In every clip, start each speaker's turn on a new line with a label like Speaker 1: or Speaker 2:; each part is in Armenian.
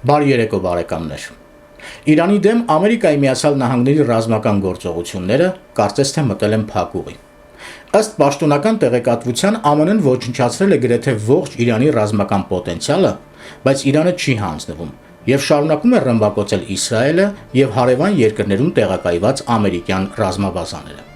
Speaker 1: Բարի երեկո բարեկամներ։ Իրանի դեմ Ամերիկայի Միացյալ Նահանգների ռազմական գործողությունները կարծես թե մտել են փակուղի։ Ըստ պաշտոնական տեղեկատվության ԱՄՆ-ն ոչնչացրել է գրեթե ողջ Իրանի ռազմական պոտենցիալը, բայց Իրանը չի հանձնվում եւ շարունակում է ռմբակոծել Իսրայելը եւ հարևան երկրներում տեղակայված ամերիկյան ռազմաբազաները։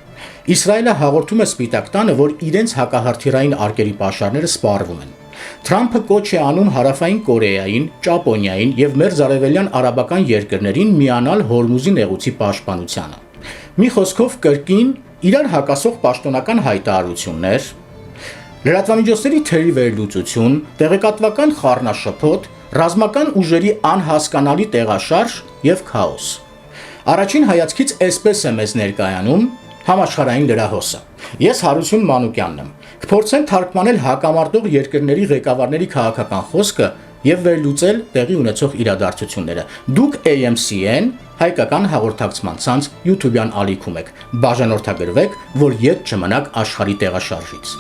Speaker 1: Իսրայելը հաղորդում է Սպիտակ տանը, որ իրենց հակահրթիռային արկերի պաշարները սպառվում են։ Թրամփը կոչ է անում Հարավային Կորեային, Ճապոնիային եւ մերձարևելյան արաբական երկրներին միանալ Հորմուզի նեղուցի պաշտպանությանը։ Մի խոսքով կրկին իրար հակասող պաշտոնական հայտարարություններ, լրատվամիջոցների թերի վերլուծություն, տեղեկատվական խառնաշփոթ, ռազմական ուժերի անհասկանալի տեղաշարժ եւ քաոս։ Առաջին հայացքից այսպես է մեզ ներկայանում համաշխարհային լրահոսը։ Ես Հարություն Մանուկյանն եմ։ Կփորձեմ թարգմանել հակամարտող երկրների ղեկավարների քաղաքական խոսքը եւ վերլուծել տեղի ունեցող իրադարձությունները։ Դուք AMCN հայկական հաղորդակցման ցանց YouTube-յան ալիքում եք։ Բաժանորդագրվեք, որ ետ չմնաք աշխարհի տեղաշարժից։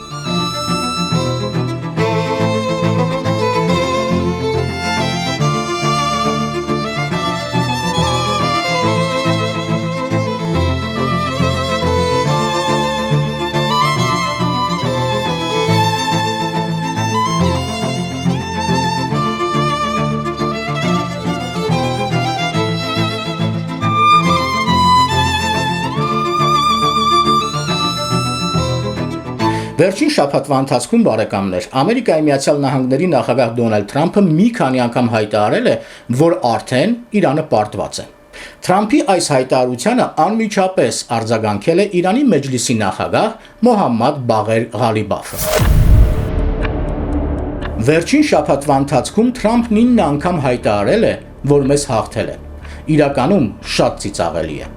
Speaker 1: Վերջին շաբաթվա ընթացքում բարեկամներ, Ամերիկայի Միացյալ Նահանգների նախագահ Դոնալդ Թրամփը մի քանի անգամ հայտարարել է, որ արդեն Իրանը պարտված է։ Թրամփի այս հայտարարությանը անմիջապես արձագանքել է Իրանի Մեջլիսի նախագահ Մոհամմադ Բաղեր Ղալիբաֆը։ Վերջին շաբաթվա ընթացքում Թրամփն 9 անգամ հայտարարել է, որ մեզ հաղթել է։ Իրականում շատ ծիծաղելի է։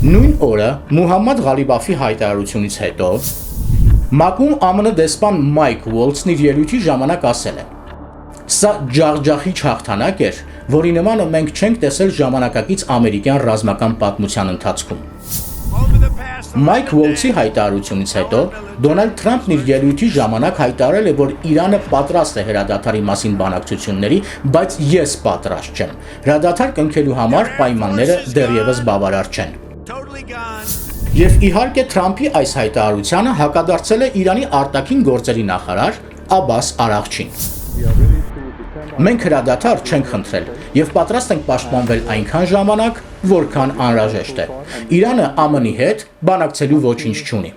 Speaker 1: Նույն օրը Մոհամմադ Ղալիբաֆի հայտարարությունից հետո ՄԱԿ-ում ԱՄՆ դեսպան Մայք Ուոլցն իր ելույթի ժամանակ ասել է. «Սա ջախջախիչ հաղթանակ էր, որի նմանը մենք չենք տեսել ժամանակակից ամերիկյան ռազմական պատմության ընթացքում»։ Մայք Ուոլցի հայտարարությունից հետո Դոնալդ Թրամփն իր ելույթի ժամանակ հայտարարել է, որ Իրանը պատրաստ է հրադադարի մասին բանակցությունների, բայց ես պատրաստ չեմ։ Հրադադար կնքելու համար պայմանները դեռևս բավարար չեն։ Եվ իհարկե Թրամփի այս հայտարարությանը հակադարձել է Իրանի արտաքին գործերի նախարար Աբբաս Արաղչին։ Մենք հրադադար չենք խնդրել եւ պատրաստ ենք պաշտպանվել այնքան ժամանակ, որքան անհրաժեշտ է։ Իրանը ԱՄՆ-ի հետ բանակցելու ոչինչ չունի։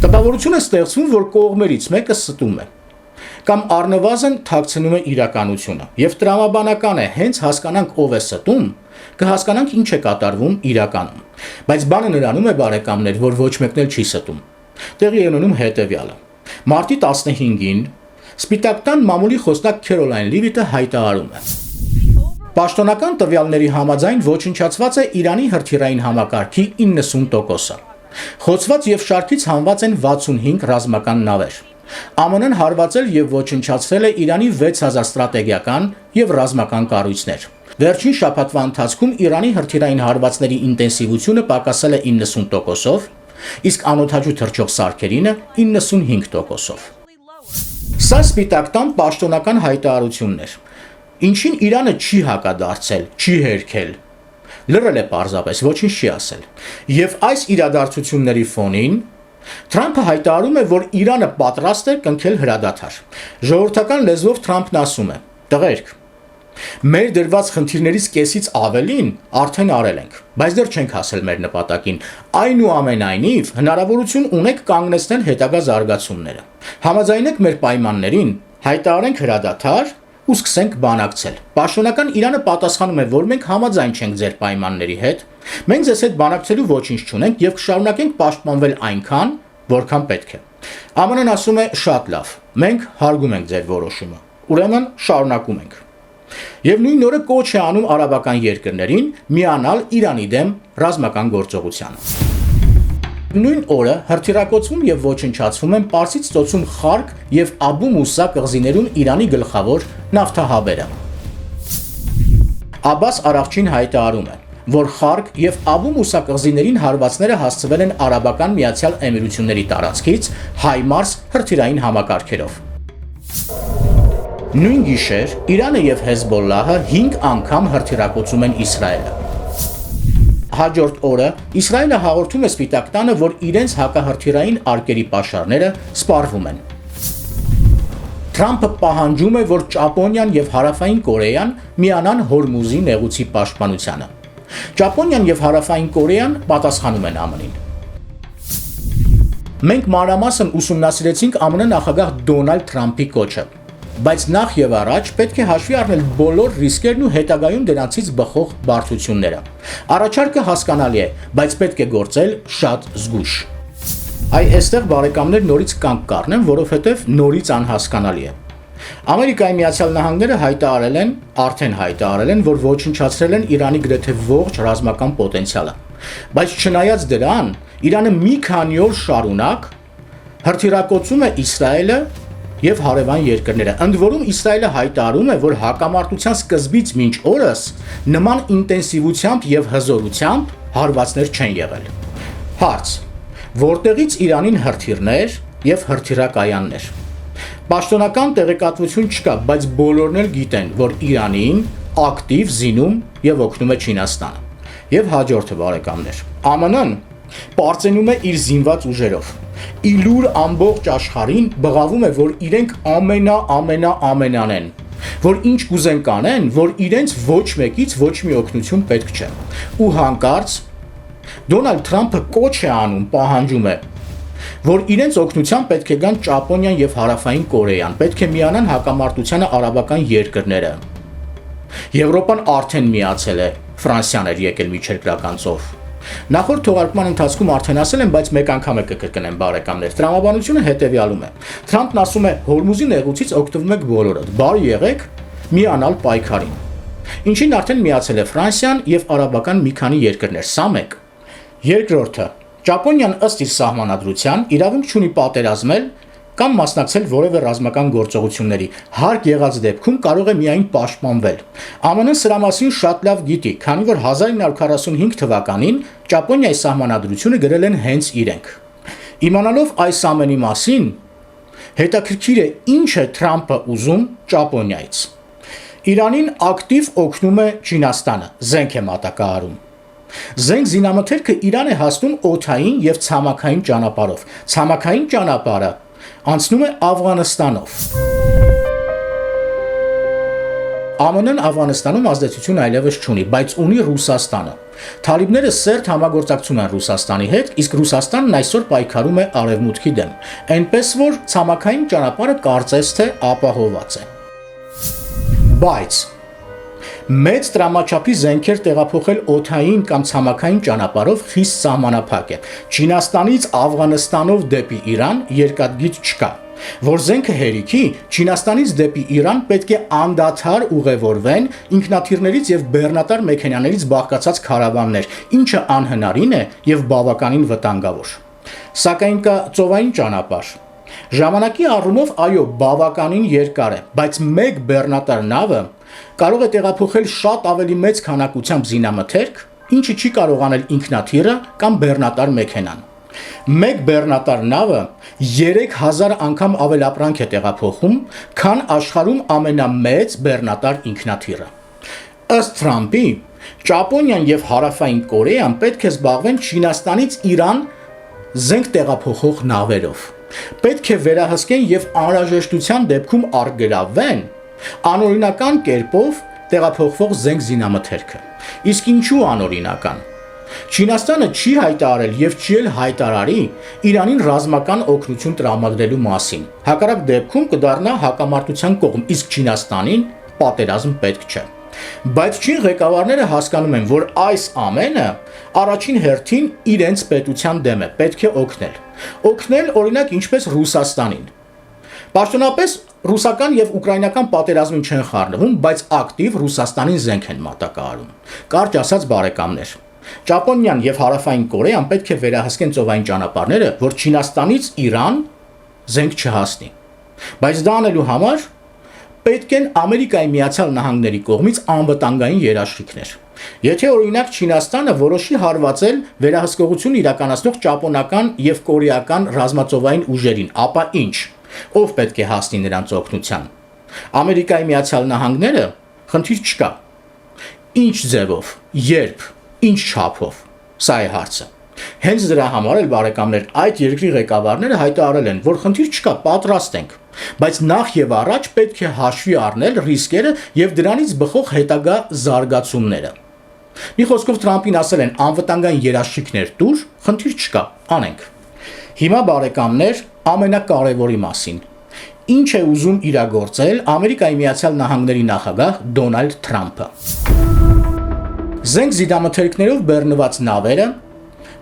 Speaker 1: Տպավորություն է ստեղծվում, որ կողմերից մեկը ստում է կամ առնվազն թաքցնում է իրականությունը, եւ տրամաբանական է հենց հասկանանք ով է ստում, կհասկանանք ինչ է կատարվում իրականում։ Բայց բանը նրանում է բարեկամներ, որ ոչ մեկն էլ չի ստում։ Տեղի է ունենում հետևյալը։ Մարտի 15-ին Սպիտակ տան մամուլի խոսնակ Քերոլայն Լիվիտը հայտարարում է. Պաշտոնական տվյալների համաձայն ոչնչացված է Իրանի հրթիռային համակարգի 90%-ը։ Խոցված եւ շարքից հանված են 65 ռազմական նավեր։ ԱՄՆ-ն հարվածել եւ ոչնչացրել է Իրանի 6000 ստրատեգիական եւ ռազմական կառույցներ։ Վերջին շաբաթվա ընթացքում Իրանի հրթիռային հարվածների ինտենսիվությունը պակասել է 90%-ով, իսկ անօդաչու թռչող սարքերինը 95%-ով։ Սա Սպիտակ տան պաշտոնական հայտարարությունն էր, ինչին Իրանը չի հակադարձել, չի հերքել։ Լռել է պարզապես, ոչինչ չի ասել։ Եվ այս իրադարձությունների ֆոնին Թրամփը հայտարարում է, որ Իրանը պատրաստ է կնքել հրադադար։ Ժողովրդական լեզվով Թրամփն ասում է. «Տղերք, մեր դրված խնդիրներից կեսից ավելին արդեն արել ենք, բայց դեռ չենք հասել մեր նպատակին։ Այնուամենայնիվ հնարավորություն ունեք կանգնեցնել հետագա զարգացումները։ Համաձայնեք մեր պայմաններին, հայտարարենք հրադադար ու սկսենք բանակցել»։ Պաշտոնական Իրանը պատասխանում է, որ մենք համաձայն չենք ձեր պայմանների հետ, մենք ձեզ հետ բանակցելու ոչինչ չունենք եւ կշարունակենք պաշտպանվել այնքան, որքան պետք է։ ԱՄՆ-ն ասում է. «Շատ լավ, մենք հարգում ենք ձեր որոշումը, ուրեմն շարունակում ենք»։ Եվ նույն օրը կոչ է անում արաբական երկրներին միանալ Իրանի դեմ ռազմական գործողությանը։ Նույն օրը հրթիռակոծվում եւ ոչնչացվում են Պարսից ծոցում Խարկ եւ Աբու Մուսա կղզիներում Իրանի գլխավոր նավթահաբերը։ Աբբաս Արաղչին հայտարարում է, որ Խարկ եւ Աբու Մուսա կղզիներին հարվածները հասցվել են Արաբական Միացյալ Էմիրությունների տարածքից HIMARS հրթիռային համակարգերով։ Նույն գիշեր Իրանը եւ Հեզբոլլահը 5 անգամ հրթիռակոծում են Իսրայելը։ Հաջորդ օրը Իսրայելը հաղորդում է Սպիտակ տանը, որ իրենց հակահրթիռային արկերի պաշարները սպառվում են։ Թրամփը պահանջում է, որ Ճապոնիան եւ Հարավային Կորեան միանան Հորմուզի նեղուցի պաշտպանությանը։ Ճապոնիան եւ Հարավային Կորեան պատասխանում են ԱՄՆ-ին։ Մենք մանրամասն ուսումնասիրեցինք ԱՄՆ նախագահ Դոնալդ Թրամփի կոչը, բայց նախ եւ առաջ պետք է հաշվի առնել բոլոր ռիսկերն ու հետագայում դրանցից բխող բարդությունները։ Առաջարկը հասկանալի է, բայց պետք է գործել շատ զգույշ։ Այստեղ բարեկամներ նորից կանգ կառնեմ, որովհետև նորից անհասկանալի է։ Ամերիկայի Միացյալ Նահանգները արդեն հայտարարել են, որ ոչնչացրել են Իրանի գրեթե ողջ ռազմական պոտենցիալը։ Բայց չնայած դրան, Իրանը մի քանի օր շարունակ հրթիռակոծում է Իսրայելը եւ հարևան երկրները։ Ընդ որում Իսրայելը հայտարարում է, որ հակամարտության սկզբից մինչ օրս նման ինտենսիվությամբ եւ հզորությամբ հարվածներ չեն եղել։ Հարց. Որտեղից Իրանին հրթիռներ եւ հրթիռակայաններ։ Պաշտոնական տեղեկատվություն չկա, բայց բոլորն էլ գիտեն, որ Իրանին ակտիվ զինում եւ օգնում է Չինաստանը։ Եւ հաջորդը բարեկամներ։ ԱՄՆ-ն պարծենում է իր զինված ուժերով։ Իլուր ամբողջ աշխարհին բղավում է, որ իրենք ամենան են, որ ինչ կուզեն կանեն, որ իրենց ոչ մեկից ոչ մի օգնություն պետք չէ։ Ու հանկարծ Դոնալդ Թրամփը կոչ է անում, պահանջում է, որ իրենց օգնության պետք է գան Ճապոնիան եւ Հարավային Կորեան, պետք է միանան հակամարտությանը արաբական երկրները։ Եվրոպան արդեն միացել է, Ֆրանսիան էր եկել միջերկրական ծով։ Նախորդ թողարկման ընթացքում արդեն ասել եմ, բայց մեկ անգամ է կկրկնեմ բարեկամներ։ Տրամաբանությունը հետեւյալում է։ Թրամփն ասում է, Հորմուզի նեղուցից օգտվում եք բոլորդ, բարի եղեք միանալ պայքարին։ Ինչին արդեն միացել է Ֆրանսիան եւ արաբական մի քանի երկրներ, սա մեկ։ Երկրորդը, Ճապոնիան ըստ իր սահմանադրության իրավունք չունի պատերազմել կամ մասնակցել որևէ ռազմական գործողությունների, հարկ եղած դեպքում կարող է միայն պաշտպանվել։ ԱՄՆ-ն սրա մասին շատ լավ գիտի, քանի որ 1945 թվականին Ճապոնիայի սահմանադրությունը գրել են հենց իրենք։ Իմանալով այս ամենի մասին, հետաքրքիր է ինչ է Թրամփը ուզում Ճապոնիայից։ Իրանին ակտիվ օգնում է Չինաստանը, զենք է մատակարարում։ Զենք զինամթերքը Իրան է հասնում օդային եւ ցամաքային ճանապարհով։ Ցամաքային ճանապարհը անցնում է Աֆղանստանով։ ԱՄՆ-ն Աֆղանստանում ազդեցություն այլևս չունի, բայց ունի Ռուսաստանը։ Թալիբները սերտ համագործակցում են Ռուսաստանի հետ, իսկ Ռուսաստանն այսօր պայքարում է Արևմուտքի դեմ։ Այնպես որ ցամաքային ճանապարհը կարծես թե ապահովված է։ Բայց մեծ տրամաչափի զենքեր տեղափոխել օդային կամ ցամաքային ճանապարհով խիստ սահմանափակ է։ Չինաստանից Աֆղանստանով դեպի Իրան երկաթգիծ չկա։ Որ զենքը հերիքի, Չինաստանից դեպի Իրան պետք է անդադար ուղևորվեն ինքնաթիռներից եւ բեռնատար մեքենաներից բաղկացած քարավաններ, ինչը անհնարին է եւ բավականին վտանգավոր։ Սակայն կա ծովային ճանապարհ։ Ժամանակի առումով այո, բավականին երկար է, բայց մեկ բեռնատար նավը կարող է տեղափոխել շատ ավելի մեծ քանակությամբ զինամթերք, ինչը չի կարող անել ինքնաթիռը կամ բեռնատար մեքենան։ Մեկ բեռնատար նավը 3000 անգամ ավել ապրանք է տեղափոխում, քան աշխարհում ամենամեծ բեռնատար ինքնաթիռը։ Ըստ Թրամփի, Ճապոնիան եւ Հարավային Կորեան պետք է զբաղվեն Չինաստանից Իրան զենք տեղափոխող նավերով։ Պետք է վերահսկեն եւ անհրաժեշտության դեպքում արգելավեն անօրինական կերպով տեղափոխվող զենք զինամթերքը։ Իսկ ինչու անօրինական։ Չինաստանը չի հայտարարել եւ չի էլ հայտարարի Իրանին ռազմական օգնություն տրամադրելու մասին։ Հակառակ դեպքում կդառնա հակամարտության կողմ, իսկ Չինաստանին պատերազմ պետք չէ։ Բայց չին ղեկավարները հասկանում են, որ այս ամենը առաջին հերթին իրենց պետության դեմ է, պետք է օգնել։ Օգնել օրինակ ինչպես Ռուսաստանին։ Պաշտոնապես ռուսական եւ ուկրաինական պատերազմին չեն խառնվում, բայց ակտիվ Ռուսաստանին զենք են մատակարարում։ Կարճ ասած բարեկամներ, Ճապոնիան եւ Հարավային Կորեան պետք է վերահսկեն ծովային ճանապարհները, որ Չինաստանից Իրան զենք չհասնի։ Բայց դա անելու համար պետք են Ամերիկայի Միացյալ Նահանգների կողմից անվտանգային երաշխիքներ։ Եթե օրինակ Չինաստանը որոշի հարվածել վերահսկողություն իրականացնող ճապոնական եւ կորեական ռազմածովային ուժերին, ապա ինչ։ Ով պետք է հասնի նրանց օգնության։ Ամերիկայի Միացյալ Նահանգները խնդիր չկա։ Ինչ ձևով, երբ, ինչ չափով, սա է հարցը։ Հենց դրա համար էլ բարեկամներ այդ երկրի ղեկավարները հայտարարել են, որ խնդիր չկա, պատրաստ ենք, բայց նախ եւ առաջ պետք է հաշվի առնել ռիսկերը եւ դրանից բխող հետագա զարգացումները։ Մի խոսքով Թրամփին ասել են անվտանգային երաշխիքներ տուր, խնդիր չկա, անենք։ Հիմա բարեկամներ ամենակարևորի մասին։ Ինչ է ուզում իրագործել Ամերիկայի Միացյալ Նահանգների նախագահ Դոնալդ Թրամփը։ Զենք զիդամթերքներով բեռնված նավերը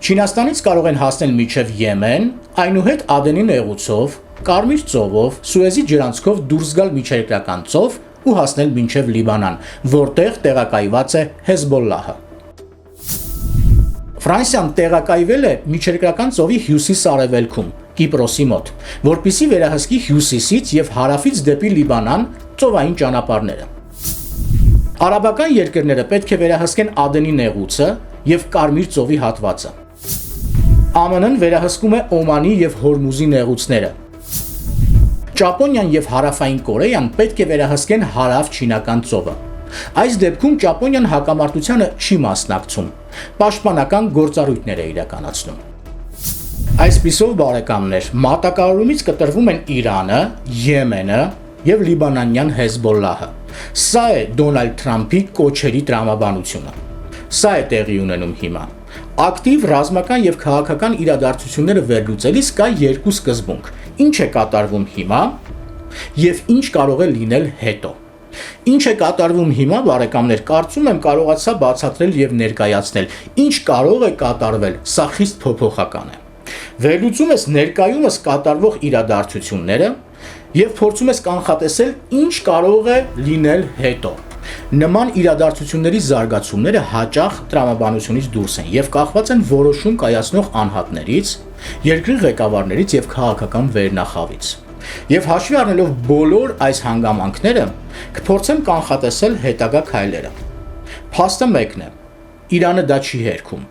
Speaker 1: Չինաստանից կարող են հասնել մինչև Եմեն, այնուհետ Ադենի նեղուցով, Կարմիր ծովով, Սուեզի ջրանցքով դուրս գալ միջերկրական ծով ու հասնել մինչև Լիբանան, որտեղ տեղակայված է Հեզբոլլահը։ Ֆրանսիան տեղակայվել է միջերկրական ծովի հյուսիս-արևելքում, Կիպրոսի մոտ, որպեսզի վերահսկի հյուսիսից եւ հարավից դեպի Լիբանան ծովային ճանապարհները։ Արաբական երկրները պետք է վերահսկեն Ադենի նեղուցը եւ Կարմիր ծովի հատվածը։ ԱՄՆ-ն վերահսկում է Օմանի եւ Հորմուզի նեղուցները։ Ճապոնիան եւ Հարավային Կորեան պետք է վերահսկեն հարավ-չինական ծովը։ Այս դեպքում Ճապոնիան հակամարտությանը չի մասնակցում, պաշտպանական գործառույթներ է իրականացնում։ Այսպիսով բարեկամներ, մատակարարումից կտրվում են Իրանը, Եմենը եւ Լիբանանյան Հեզբոլլահը։ Սա է Դոնալդ Թրամփի կոչերի տրամաբանությունը։ Սա է տեղի ունենում հիմա։ Ակտիվ ռազմական եւ քաղաքական իրադարձությունները վերլուծելիս կա երկու սկզբունք. ինչ է կատարվում հիմա եւ ինչ կարող է լինել հետո։ Ինչ է կատարվում հիմա, բարեկամներ, կարծում եմ կարողացա բացատրել եւ ներկայացնել։ Ինչ կարող է կատարվել, սա խիստ փոփոխական է։ Վերլուծում ես ներկայումս կատարվող իրադարձությունները եւ փորձում ես կանխատեսել ինչ կարող է լինել հետո։ Նման իրադարձությունների զարգացումները հաճախ տրամաբանությունից դուրս են եւ կախված են որոշում կայացնող անհատներից, երկրի ղեկավարներից եւ քաղաքական վերնախավից։ Եվ հաշվի առնելով բոլոր այս հանգամանքները, կփորձեմ կանխատեսել հետագա քայլերը։ Փաստը մեկն է. Իրանը դա չի հերքում։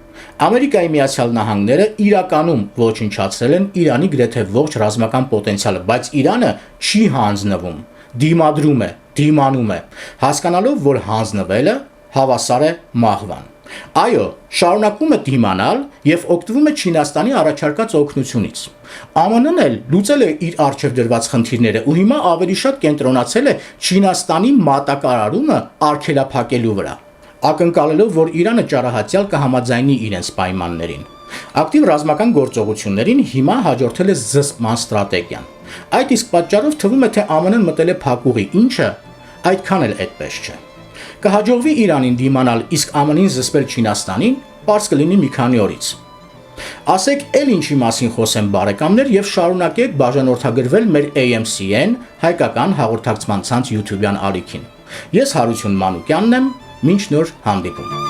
Speaker 1: Ամերիկայի Միացյալ Նահանգները իրականում ոչնչացրել են Իրանի գրեթե ողջ ռազմական պոտենցիալը, բայց Իրանը չի հանձնվում, դիմադրում է, դիմանում է, հասկանալով, որ հանձնվելը հավասար է մահվան։ Այո, շարունակում է դիմանալ եւ օգտվում է Չինաստանի առաջարկած օգնությունից։ ԱՄՆ-ն էլ լուծել է իր առջև դրված խնդիրները ու հիմա ավելի շատ կենտրոնացել է Չինաստանի մատակարարումը արգելափակելու վրա, ակնկալելով, որ Իրանը ճարահատյալ կհամաձայնի իրենց պայմաններին։ Ակտիվ ռազմական գործողություններին հիմա հաջորդել է զսպման ստրատեգիան։ Այդ իսկ պատճառով թվում է, թե ԱՄՆ-ն մտել է փակուղի, ինչը այդքան էլ այդպես չէ։ Կհաջողվի Իրանին դիմանալ, իսկ ԱՄՆ-ին զսպել Չինաստանին, պարզ կլինի մի քանի օրից։ Ասեք էլ ինչի մասին խոսեմ բարեկամներ եւ շարունակեք բաժանորդագրվել մեր AMCN հայկական հաղորդակցման ցանց YouTube-յան ալիքին։ Ես Հարություն Մանուկյանն եմ, մինչ նոր հանդիպում։